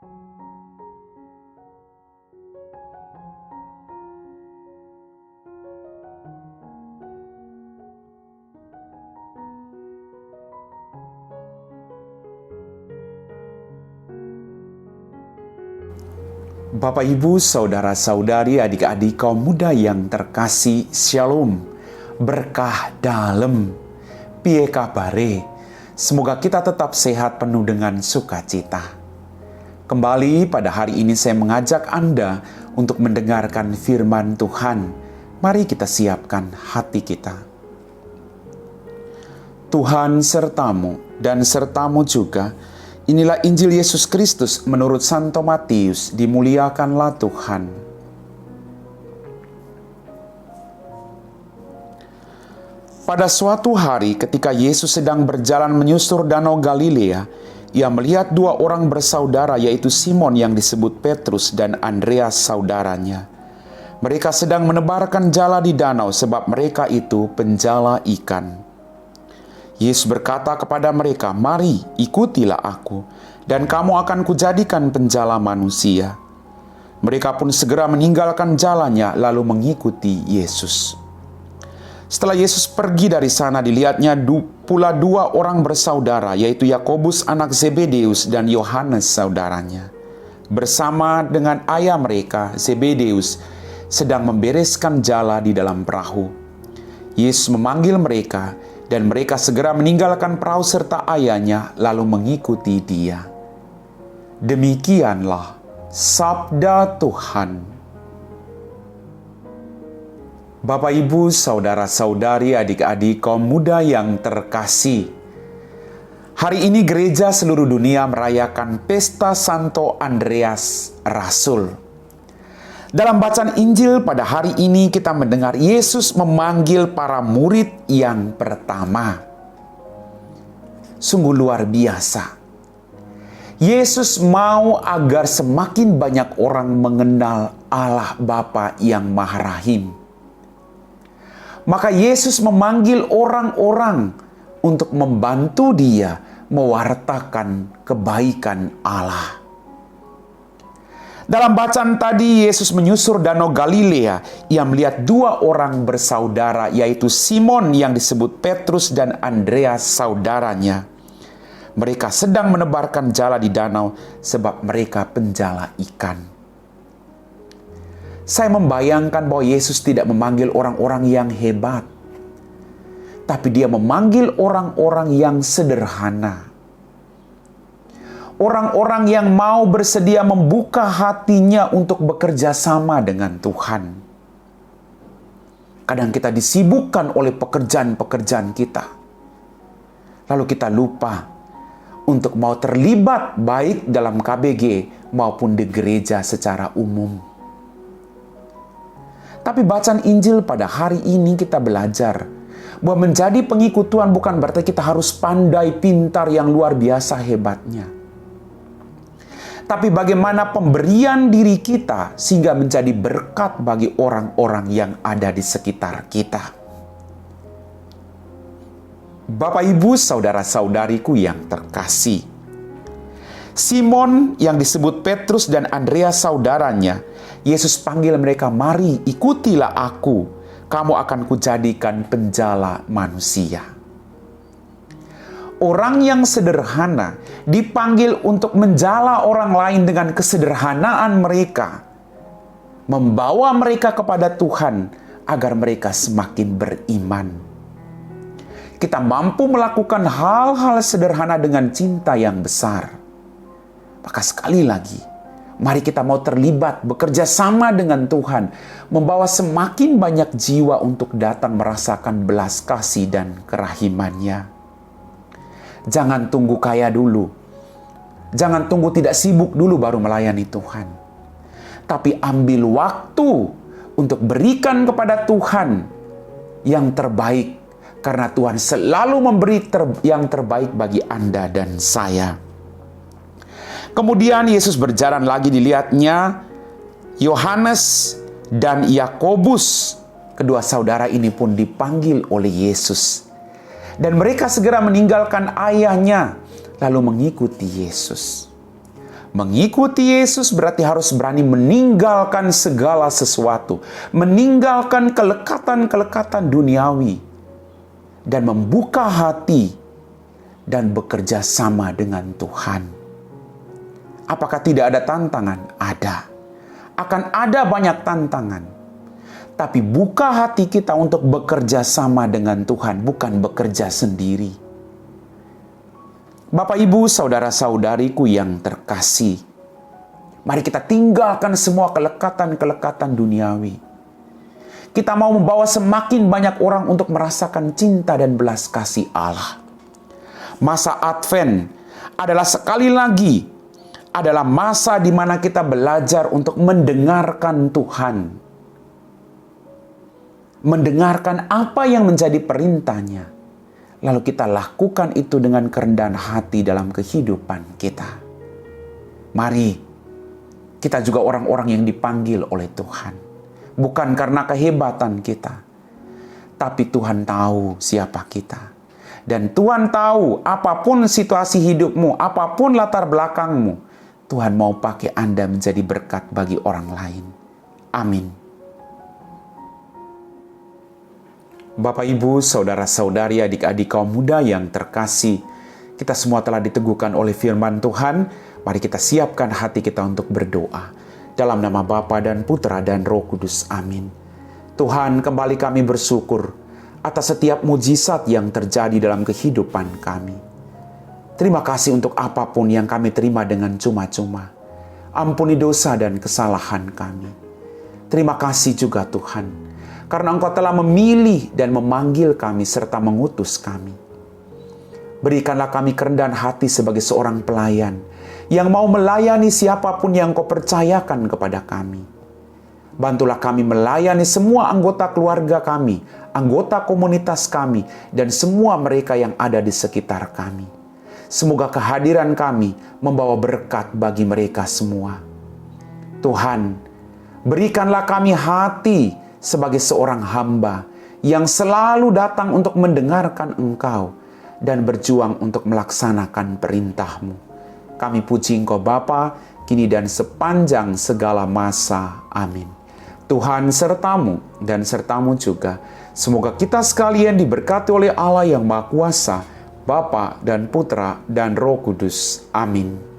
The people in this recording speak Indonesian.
Bapak, Ibu, saudara-saudari, adik-adik kaum muda yang terkasih, Shalom, berkah dalam, piye kabare, semoga kita tetap sehat penuh dengan sukacita. Kembali pada hari ini saya mengajak Anda untuk mendengarkan firman Tuhan. Mari kita siapkan hati kita. Tuhan sertamu dan sertamu juga. Inilah Injil Yesus Kristus menurut Santo Matius, dimuliakanlah Tuhan. Pada suatu hari ketika Yesus sedang berjalan menyusur danau Galilea, ia melihat dua orang bersaudara, yaitu Simon yang disebut Petrus dan Andreas saudaranya. Mereka sedang menebarkan jala di danau sebab mereka itu penjala ikan. Yesus berkata kepada mereka, "Mari, ikutilah aku, dan kamu akan kujadikan penjala manusia." Mereka pun segera meninggalkan jalannya, lalu mengikuti Yesus. Setelah Yesus pergi dari sana, dilihatnya pula dua orang bersaudara, yaitu Yakobus anak Zebedeus dan Yohanes saudaranya. Bersama dengan ayah mereka, Zebedeus, sedang membereskan jala di dalam perahu. Yesus memanggil mereka, dan mereka segera meninggalkan perahu serta ayahnya, lalu mengikuti Dia. Demikianlah sabda Tuhan. Bapak, Ibu, saudara-saudari, adik-adik kaum muda yang terkasih, hari ini gereja seluruh dunia merayakan pesta Santo Andreas Rasul. Dalam bacaan Injil pada hari ini kita mendengar Yesus memanggil para murid yang pertama. Sungguh luar biasa. Yesus mau agar semakin banyak orang mengenal Allah Bapa yang Maha Rahim. Maka Yesus memanggil orang-orang untuk membantu Dia mewartakan kebaikan Allah. Dalam bacaan tadi, Yesus menyusur danau Galilea. Ia melihat dua orang bersaudara, yaitu Simon yang disebut Petrus dan Andreas saudaranya. Mereka sedang menebarkan jala di danau sebab mereka penjala ikan. Saya membayangkan bahwa Yesus tidak memanggil orang-orang yang hebat, tapi Dia memanggil orang-orang yang sederhana. Orang-orang yang mau bersedia membuka hatinya untuk bekerja sama dengan Tuhan. Kadang kita disibukkan oleh pekerjaan-pekerjaan kita. Lalu kita lupa untuk mau terlibat baik dalam KBG maupun di gereja secara umum. Tapi bacaan Injil pada hari ini kita belajar bahwa menjadi pengikut Tuhan bukan berarti kita harus pandai, pintar, yang luar biasa hebatnya. Tapi bagaimana pemberian diri kita sehingga menjadi berkat bagi orang-orang yang ada di sekitar kita. Bapak, Ibu, saudara-saudariku yang terkasih, Simon yang disebut Petrus dan Andreas saudaranya, Yesus panggil mereka, "Mari, ikutilah aku, kamu akan kujadikan penjala manusia." Orang yang sederhana dipanggil untuk menjala orang lain dengan kesederhanaan mereka, membawa mereka kepada Tuhan agar mereka semakin beriman. Kita mampu melakukan hal-hal sederhana dengan cinta yang besar. Maka sekali lagi, mari kita mau terlibat, bekerja sama dengan Tuhan, membawa semakin banyak jiwa untuk datang merasakan belas kasih dan kerahimannya. Jangan tunggu kaya dulu. Jangan tunggu tidak sibuk dulu baru melayani Tuhan. Tapi ambil waktu untuk berikan kepada Tuhan yang terbaik. Karena Tuhan selalu memberi yang terbaik bagi Anda dan saya. Kemudian Yesus berjalan lagi, dilihatnya Yohanes dan Yakobus. Kedua saudara ini pun dipanggil oleh Yesus. Dan mereka segera meninggalkan ayahnya, lalu mengikuti Yesus. Mengikuti Yesus berarti harus berani meninggalkan segala sesuatu, meninggalkan kelekatan-kelekatan duniawi, dan membuka hati dan bekerja sama dengan Tuhan. Apakah tidak ada tantangan? Ada. Akan ada banyak tantangan. Tapi buka hati kita untuk bekerja sama dengan Tuhan, bukan bekerja sendiri. Bapak, Ibu, saudara-saudariku yang terkasih, mari kita tinggalkan semua kelekatan-kelekatan duniawi. Kita mau membawa semakin banyak orang untuk merasakan cinta dan belas kasih Allah. Masa Advent adalah sekali lagi adalah masa di mana kita belajar untuk mendengarkan Tuhan. Mendengarkan apa yang menjadi perintahnya. Lalu kita lakukan itu dengan kerendahan hati dalam kehidupan kita. Mari, kita juga orang-orang yang dipanggil oleh Tuhan. Bukan karena kehebatan kita, tapi Tuhan tahu siapa kita. Dan Tuhan tahu apapun situasi hidupmu, apapun latar belakangmu, Tuhan mau pakai Anda menjadi berkat bagi orang lain. Amin. Bapak, Ibu, saudara-saudari, adik-adik kaum muda yang terkasih, kita semua telah diteguhkan oleh firman Tuhan. Mari kita siapkan hati kita untuk berdoa. Dalam nama Bapa dan Putra dan Roh Kudus. Amin. Tuhan, kembali kami bersyukur atas setiap mujizat yang terjadi dalam kehidupan kami. Terima kasih untuk apapun yang kami terima dengan cuma-cuma. Ampuni dosa dan kesalahan kami. Terima kasih juga Tuhan, karena Engkau telah memilih dan memanggil kami serta mengutus kami. Berikanlah kami kerendahan hati sebagai seorang pelayan yang mau melayani siapapun yang Engkau percayakan kepada kami. Bantulah kami melayani semua anggota keluarga kami, anggota komunitas kami, dan semua mereka yang ada di sekitar kami. Semoga kehadiran kami membawa berkat bagi mereka semua. Tuhan, berikanlah kami hati sebagai seorang hamba yang selalu datang untuk mendengarkan Engkau dan berjuang untuk melaksanakan perintah-Mu. Kami puji Engkau Bapa, kini dan sepanjang segala masa. Amin. Tuhan sertamu dan sertamu juga. Semoga kita sekalian diberkati oleh Allah yang Maha Kuasa, Bapa dan Putra dan Roh Kudus. Amin.